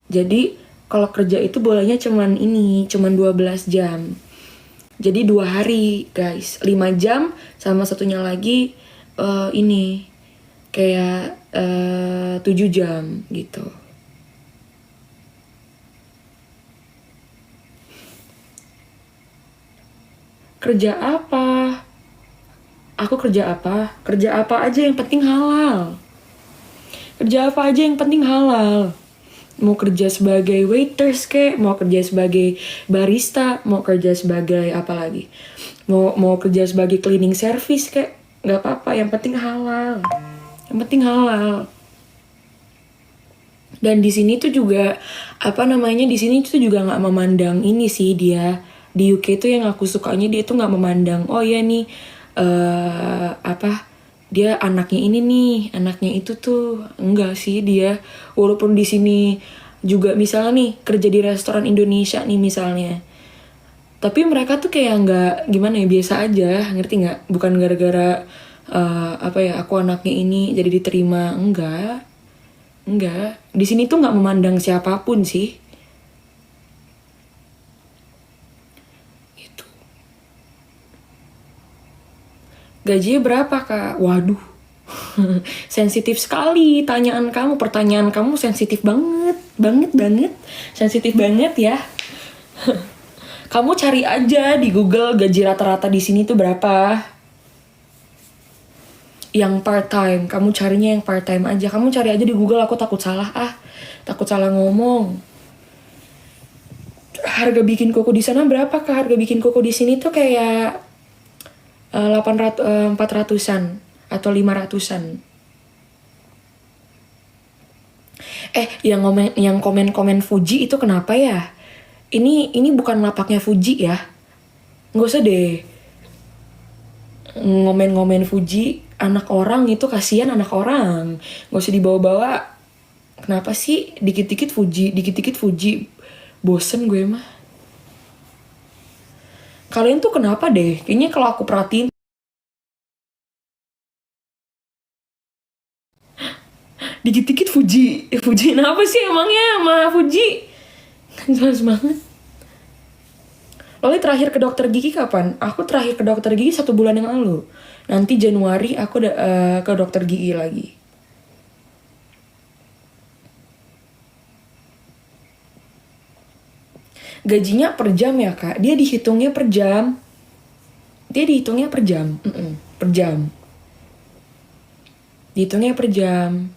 Jadi kalau kerja itu bolehnya cuman 12 jam. Jadi 2 hari guys, 5 jam sama satunya lagi ini kayak 7 jam gitu. Kerja apa? Aku kerja apa? Kerja apa aja yang penting halal. Kerja apa aja yang penting halal. Mau kerja sebagai waiters kek, mau kerja sebagai barista, mau kerja sebagai apa lagi? Mau kerja sebagai cleaning service kek, nggak apa-apa, yang penting halal. Yang penting halal. Dan di sini tuh juga di sini tuh juga nggak memandang ini sih dia. Di UK tuh yang aku sukanya dia tuh nggak memandang, oh ya nih dia anaknya ini nih, anaknya itu tuh. Enggak sih dia. Walaupun di sini juga misalnya nih kerja di restoran Indonesia nih misalnya, tapi mereka tuh kayak nggak gimana ya, biasa aja, ngerti nggak? Bukan gara-gara aku anaknya ini jadi diterima, enggak. Di sini tuh nggak memandang siapapun sih. Gitu. Gajinya berapa kak? Waduh, sensitif sekali pertanyaan kamu sensitif banget, sensitif banget ya. Kamu cari aja di Google gaji rata-rata di sini tuh berapa. Yang part time, kamu carinya yang part time aja. Kamu cari aja di Google, aku takut salah ngomong. Harga bikin koko di sana berapa kak? Harga bikin koko di sini tuh kayak 400-an atau 500-an. Yang komen Fuji itu kenapa ya? Ini bukan lapaknya Fuji ya. Nggak usah deh ngomen Fuji, anak orang itu, kasihan anak orang. Nggak usah dibawa-bawa. Kenapa sih dikit-dikit Fuji? Bosen gue mah. Kalian tuh kenapa deh? Kayaknya kalau aku perhatiin dikit-dikit Fuji. Fuji kenapa sih emangnya sama Fuji? Kan jelas banget. Lalu terakhir ke dokter gigi kapan? Aku terakhir ke dokter gigi 1 bulan yang lalu. Nanti Januari aku ke dokter gigi lagi. Gajinya per jam ya kak? Dia dihitungnya per jam. Per jam. Dihitungnya per jam.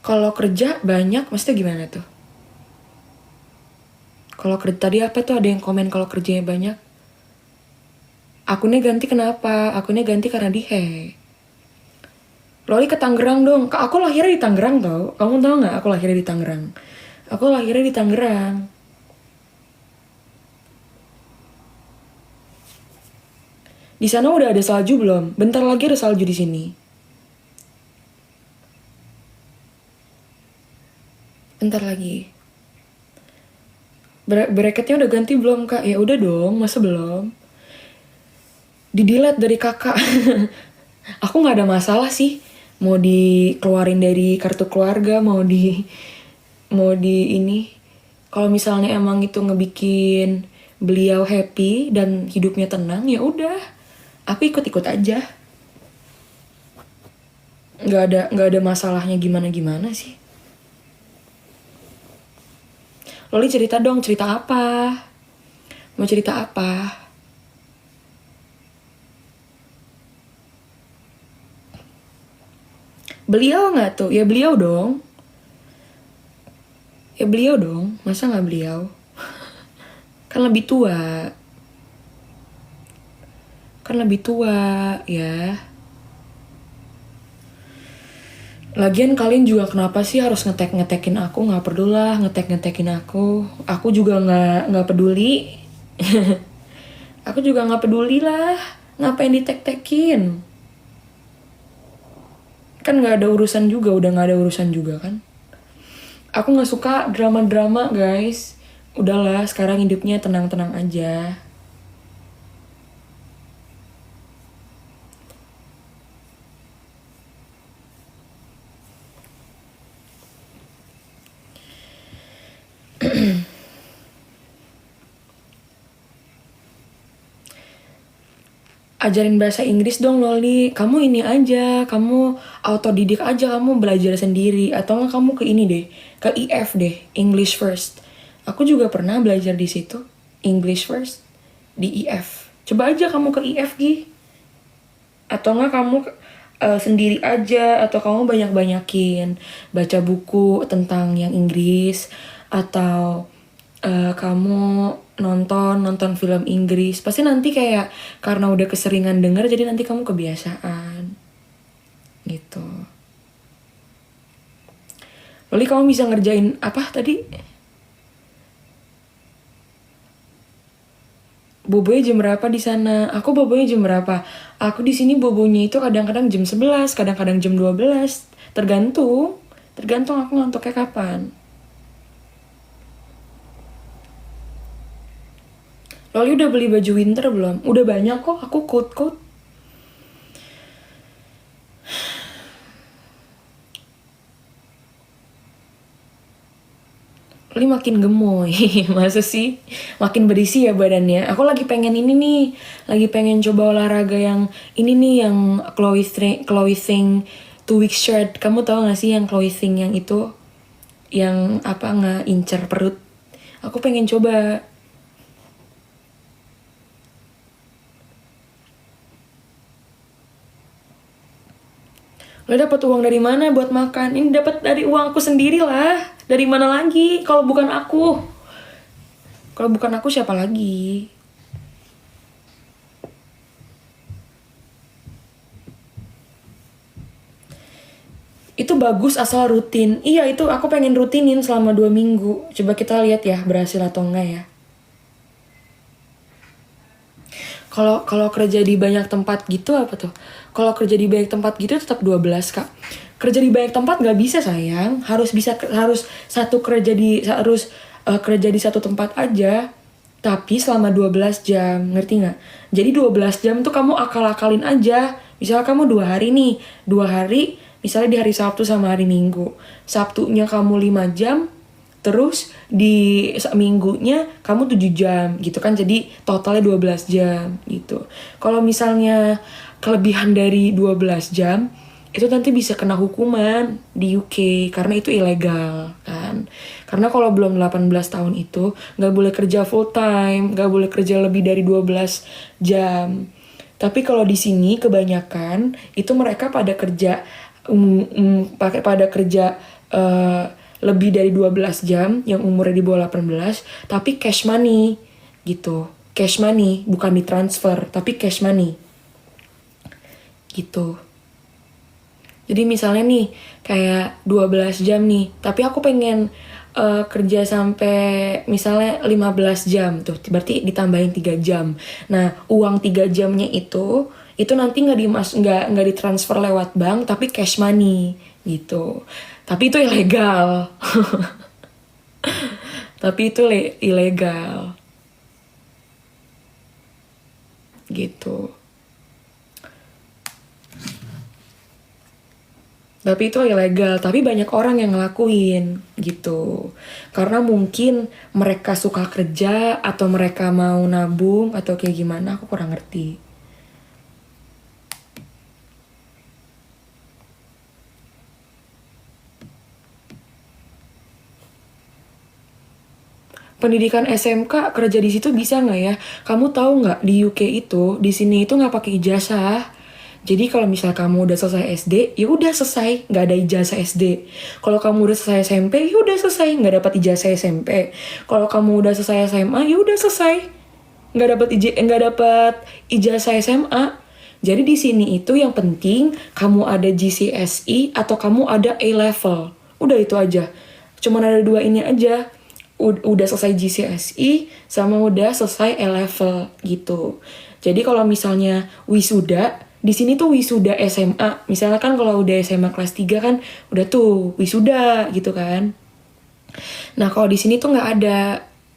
Kalau kerja banyak, maksudnya gimana tuh? Kalau kerja tadi apa tuh, ada yang komen kalau kerjanya banyak? Akunnya ganti kenapa? Akunnya ganti karena dihack. Loli ke Tangerang dong. Kak, aku lahirnya di Tangerang tau. Kamu tau nggak? Aku lahirnya di Tangerang. Aku lahirnya di Tangerang. Di sana udah ada salju belum? Bentar lagi ada salju di sini. Bentar lagi. Bracketnya udah ganti belum kak? Ya udah dong, masa belum? Di-delete dari kakak. Aku nggak ada masalah sih. Mau dikeluarin dari kartu keluarga, mau di ini. Kalau misalnya emang itu ngebikin beliau happy dan hidupnya tenang, ya udah. Aku ikut-ikut aja. Nggak ada masalahnya gimana sih. Loli cerita dong, cerita apa? Mau cerita apa? Beliau nggak tuh? Ya beliau dong. Masa nggak beliau? Kan lebih tua. Ya. Lagian kalian juga kenapa sih harus ngetekin aku? Nggak perlu lah ngetekin aku. Aku juga nggak peduli. Aku juga nggak peduli lah. Ngapain ditek-tekin? Kan nggak ada urusan juga, udah nggak ada urusan juga kan? Aku nggak suka drama-drama guys. Udahlah, sekarang hidupnya tenang-tenang aja. Ajarin bahasa Inggris dong Loli. Kamu ini aja, kamu autodidik aja, kamu belajar sendiri. Atau nggak kamu ke ini deh, ke IF deh, English First. Aku juga pernah belajar di situ, English First, di IF. Coba aja kamu ke IF, Gi. Atau nggak kamu sendiri aja, atau kamu banyak-banyakin baca buku tentang yang Inggris, atau kamu nonton film Inggris. Pasti nanti kayak karena udah keseringan denger, jadi nanti kamu kebiasaan gitu. Lalu kamu bisa ngerjain apa tadi? Bobonya jam berapa di sana? Aku bobonya jam berapa? Aku di sini bobonya itu kadang-kadang jam 11, kadang-kadang jam 12. Tergantung aku ngantuknya kapan. Loli udah beli baju winter belum? Udah banyak kok, aku coat. Loli makin gemoy, masa sih? Makin berisi ya badannya. Aku lagi pengen ini nih, lagi pengen coba olahraga yang ini nih, yang clothing 2 week shirt. Kamu tahu gak sih yang clothing yang itu? Yang apa, nggak incer perut. Aku pengen coba. Lo dapat uang dari mana buat makan? Ini dapat dari uang aku sendiri lah. Dari mana lagi? Kalau bukan aku. Kalau bukan aku siapa lagi? Itu bagus asal rutin. Iya, itu aku pengen rutinin selama 2 minggu. Coba kita lihat ya berhasil atau enggak ya. Kalau kerja di banyak tempat gitu apa tuh? Kalau kerja di banyak tempat gitu tetap 12, Kak. Kerja di banyak tempat nggak bisa sayang. Harus kerja di satu tempat aja. Tapi selama 12 jam, ngerti nggak? Jadi 12 jam tuh kamu akal-akalin aja. Misalnya kamu 2 hari nih, 2 hari, misalnya di hari Sabtu sama hari Minggu. Sabtunya kamu 5 jam, terus di minggunya kamu 7 jam gitu kan, jadi totalnya 12 jam gitu. Kalau misalnya kelebihan dari 12 jam itu nanti bisa kena hukuman di UK karena itu ilegal kan. Karena kalau belum 18 tahun itu nggak boleh kerja full time, nggak boleh kerja lebih dari 12 jam. Tapi kalau di sini kebanyakan itu mereka pada kerja lebih dari 12 jam yang umurnya di bawah 18, tapi cash money gitu. Cash money, bukan ditransfer, tapi cash money gitu. Jadi misalnya nih kayak 12 jam nih, tapi aku pengen kerja sampai misalnya 15 jam tuh, berarti ditambahin 3 jam. Nah, uang 3 jamnya itu nanti nggak ditransfer lewat bank, tapi cash money gitu. Tapi itu ilegal. Tapi itu ilegal. Gitu. Tapi itu ilegal, tapi banyak orang yang ngelakuin gitu. Karena mungkin mereka suka kerja atau mereka mau nabung atau kayak gimana, aku kurang ngerti. Pendidikan SMK kerja di situ bisa nggak ya? Kamu tahu nggak di UK itu, di sini itu nggak pakai ijazah. Jadi kalau misal kamu udah selesai SD, ya udah selesai, nggak ada ijazah SD. Kalau kamu udah selesai SMP, ya udah selesai, nggak dapat ijazah SMP. Kalau kamu udah selesai SMA, ya udah selesai, nggak dapat ijazah SMA. Jadi di sini itu yang penting kamu ada GCSE atau kamu ada A level. Udah itu aja. Cuman ada 2 ini aja. Udah selesai GCSE sama udah selesai A level gitu. Jadi kalau misalnya wisuda, di sini tuh wisuda SMA. Misalnya kan kalau udah SMA kelas 3 kan udah tuh wisuda gitu kan. Nah, kalau di sini tuh nggak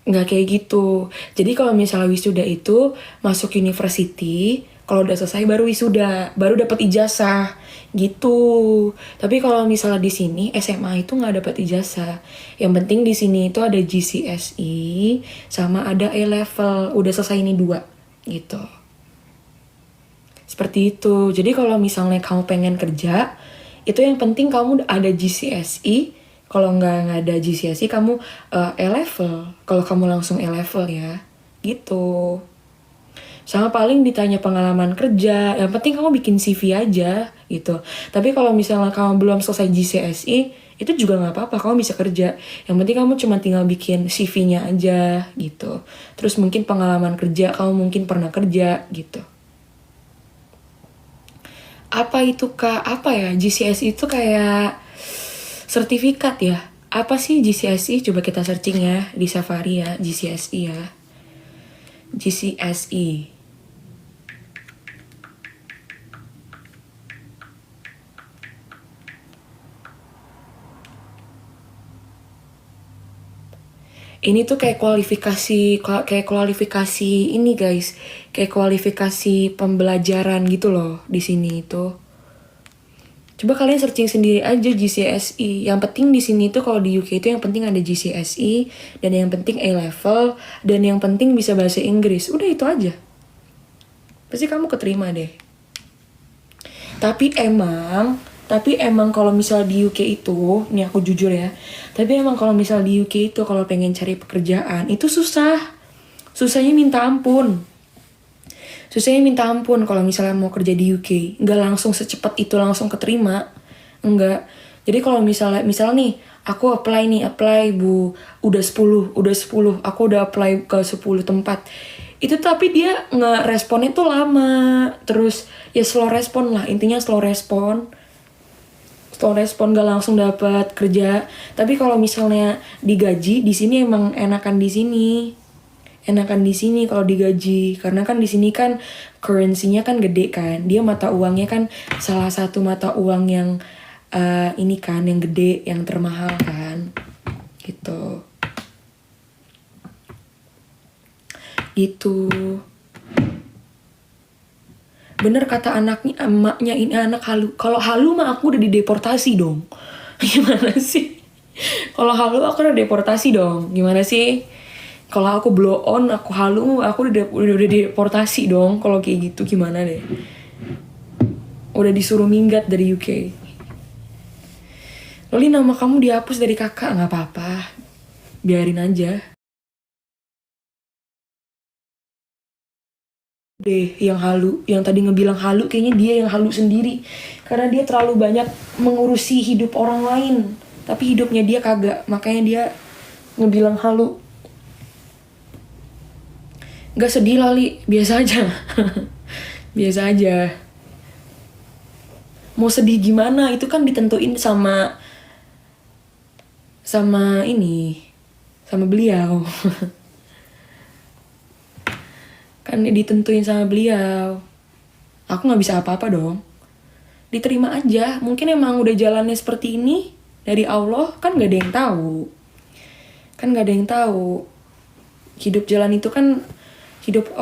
Nggak kayak gitu. Jadi kalau misalnya wisuda itu masuk university, kalau udah selesai baru wisuda, baru dapat ijazah gitu. Tapi kalau misalnya di sini SMA itu nggak dapat ijazah. Yang penting di sini itu ada GCSE sama ada A level. Udah selesai ini dua gitu. Seperti itu. Jadi kalau misalnya kamu pengen kerja, itu yang penting kamu ada GCSE. Kalau nggak ada GCSE, kamu A level. Kalau kamu langsung A level ya, gitu. Sama paling ditanya pengalaman kerja, yang penting kamu bikin CV aja gitu. Tapi kalau misalnya kamu belum selesai GCSE, itu juga nggak apa-apa, kamu bisa kerja. Yang penting kamu cuma tinggal bikin CV-nya aja gitu. Terus mungkin pengalaman kerja, kamu mungkin pernah kerja gitu. Apa itu Kak? Apa ya? GCSE itu kayak sertifikat ya. Apa sih GCSE? Coba kita searching ya di Safari ya, GCSE ya. GCSE. Ini tuh kayak kualifikasi ini guys, kayak kualifikasi pembelajaran gitu loh di sini itu. Coba kalian searching sendiri aja GCSE. Yang penting di sini tuh kalau di UK itu yang penting ada GCSE dan yang penting A level dan yang penting bisa bahasa Inggris. Udah itu aja. Pasti kamu keterima deh. Tapi emang kalau misal di UK itu, nih aku jujur ya. Tapi emang kalau misal di UK itu kalau pengen cari pekerjaan itu susah. Susahnya minta ampun. Susahnya minta ampun kalau misalnya mau kerja di UK. Nggak langsung secepat itu langsung keterima. Enggak. Jadi kalau misalnya nih, aku apply bu. Udah 10. Aku udah apply ke 10 tempat. Itu tapi dia nge-responnya tuh lama. Terus ya slow respon lah. Intinya slow respon. Slow respon gak langsung dapat kerja. Tapi kalau misalnya digaji di sini emang enakan di sini. Enakan di sini kalau digaji karena kan di sini kan currency-nya kan gede kan. Dia mata uangnya kan salah satu mata uang yang ini kan yang gede, yang termahal kan. Gitu. Gitu. Bener kata emaknya ini anak halu. Kalau halu mah aku udah dideportasi dong. Gimana sih? Kalau halu aku udah deportasi dong. Gimana sih? Kalau aku blow on, aku halu, aku udah deportasi dong. Kalau kayak gitu gimana deh? Udah disuruh minggat dari UK. Loli nama kamu dihapus dari kakak, nggak apa-apa. Biarin aja. Deh yang halu, yang tadi ngebilang halu, kayaknya dia yang halu sendiri. Karena dia terlalu banyak mengurusi hidup orang lain. Tapi hidupnya dia kagak, makanya dia ngebilang halu. Gak sedih Lali, biasa aja. Biasa aja. Mau sedih gimana, itu kan ditentuin sama ini, sama beliau. Kan ditentuin sama beliau. Aku gak bisa apa-apa dong. Diterima aja, mungkin emang udah jalannya seperti ini dari Allah, kan gak ada yang tahu. Kan gak ada yang tahu. Hidup jalan itu kan hidup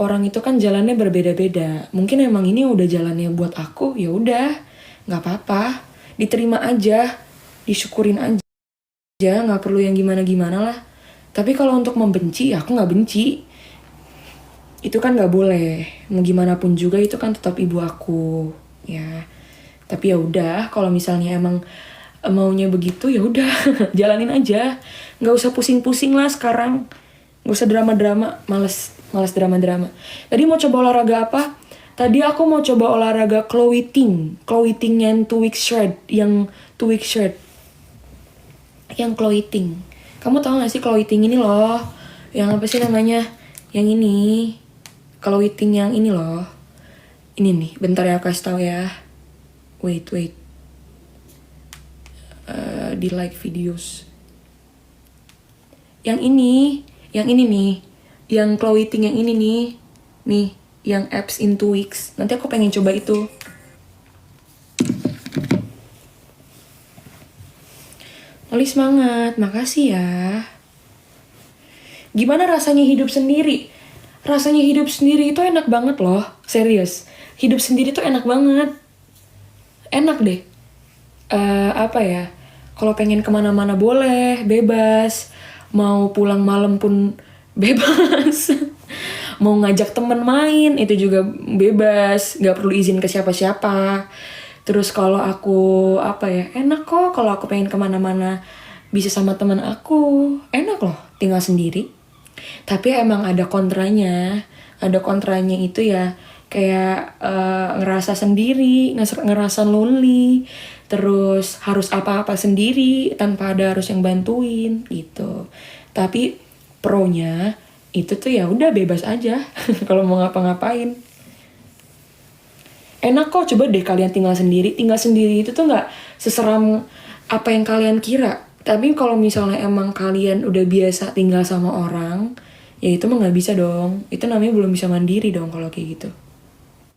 orang itu kan jalannya berbeda-beda. Mungkin emang ini udah jalannya buat aku, ya udah, nggak apa-apa, diterima aja, disyukurin aja, nggak perlu yang gimana-gimana lah. Tapi kalau untuk membenci, aku nggak benci. Itu kan nggak boleh. Mau gimana pun juga itu kan tetap ibu aku, ya. Tapi ya udah, kalau misalnya emang maunya begitu ya udah, jalanin aja, nggak usah pusing-pusing lah sekarang. Gak usah drama-drama, males drama-drama. Tadi mau coba olahraga apa? Tadi aku mau coba olahraga clothing yang 2 week shred, yang 2 week shred. Yang clothing. Kamu tahu gak sih clothing ini loh? Yang apa sih namanya? Yang ini. Clothing yang ini loh. Ini nih, bentar ya aku kasih tahu ya. Wait. Di like videos. Yang ini nih, yang clothing yang ini nih, yang abs in 2 weeks. Nanti aku pengen coba itu. Loli semangat, makasih ya. Gimana rasanya hidup sendiri? Rasanya hidup sendiri itu enak banget loh, serius. Hidup sendiri tuh enak banget. Enak deh. Apa ya? Kalau pengen kemana-mana boleh, bebas. Mau pulang malam pun bebas. Mau ngajak temen main itu juga bebas, nggak perlu izin ke siapa-siapa. Terus kalau aku apa ya, enak kok kalau aku pengen kemana-mana bisa sama teman aku, enak loh tinggal sendiri. Tapi emang ada kontranya itu ya kayak ngerasa sendiri, ngerasa lonely, terus harus apa-apa sendiri tanpa ada harus yang bantuin gitu. Tapi pro-nya itu tuh ya udah bebas aja kalau mau ngapa-ngapain. Enak kok, coba deh kalian tinggal sendiri. Tinggal sendiri itu tuh nggak seseram apa yang kalian kira. Tapi kalau misalnya emang kalian udah biasa tinggal sama orang, ya itu mah nggak bisa dong. Itu namanya belum bisa mandiri dong kalau kayak gitu.